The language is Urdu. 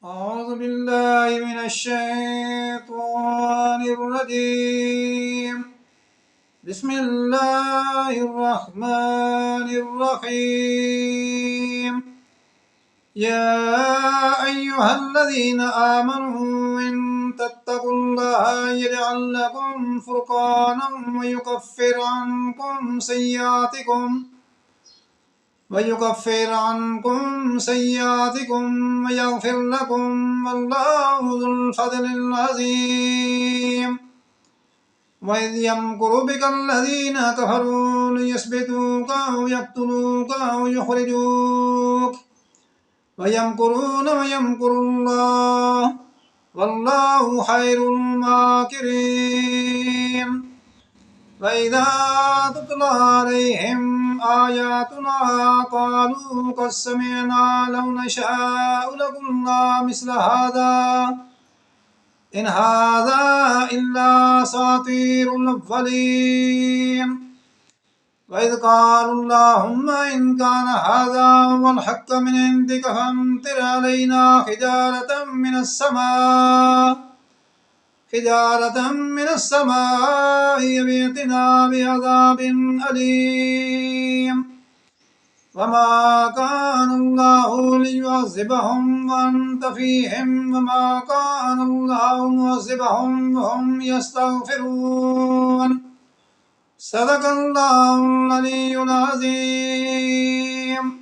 أعوذ بالله من الشيطان الرجيم. بسم الله الرحمن الرحيم. يا أيها الذين آمنوا إن تتقوا الله يجعل لكم فرقانا ويكفر عنكم سيئاتكم ويغفر لكم والله ذو الفضل العظيم. وإذ يمكر بك الذين كفروا ليثبتوك أو يقتلوك أو يخرجوك ويمكرون ويمكر الله والله خير الماكرين. وإذا تتلى عليهم آياتنا قالوا قد سمعنا لو نشاء لقلنا مثل هذا إن هذا إلا أساطير الأولين. وإذ قالوا اللهم إن كان هذا هو الحق من عندك فامطر علينا حجارة من السماء يبيتنا بعذاب أليم. وما كان الله ليعذبهم وأنت فيهم وما كان الله معذبهم وهم يستغفرون. صدق الله العلي العظيم.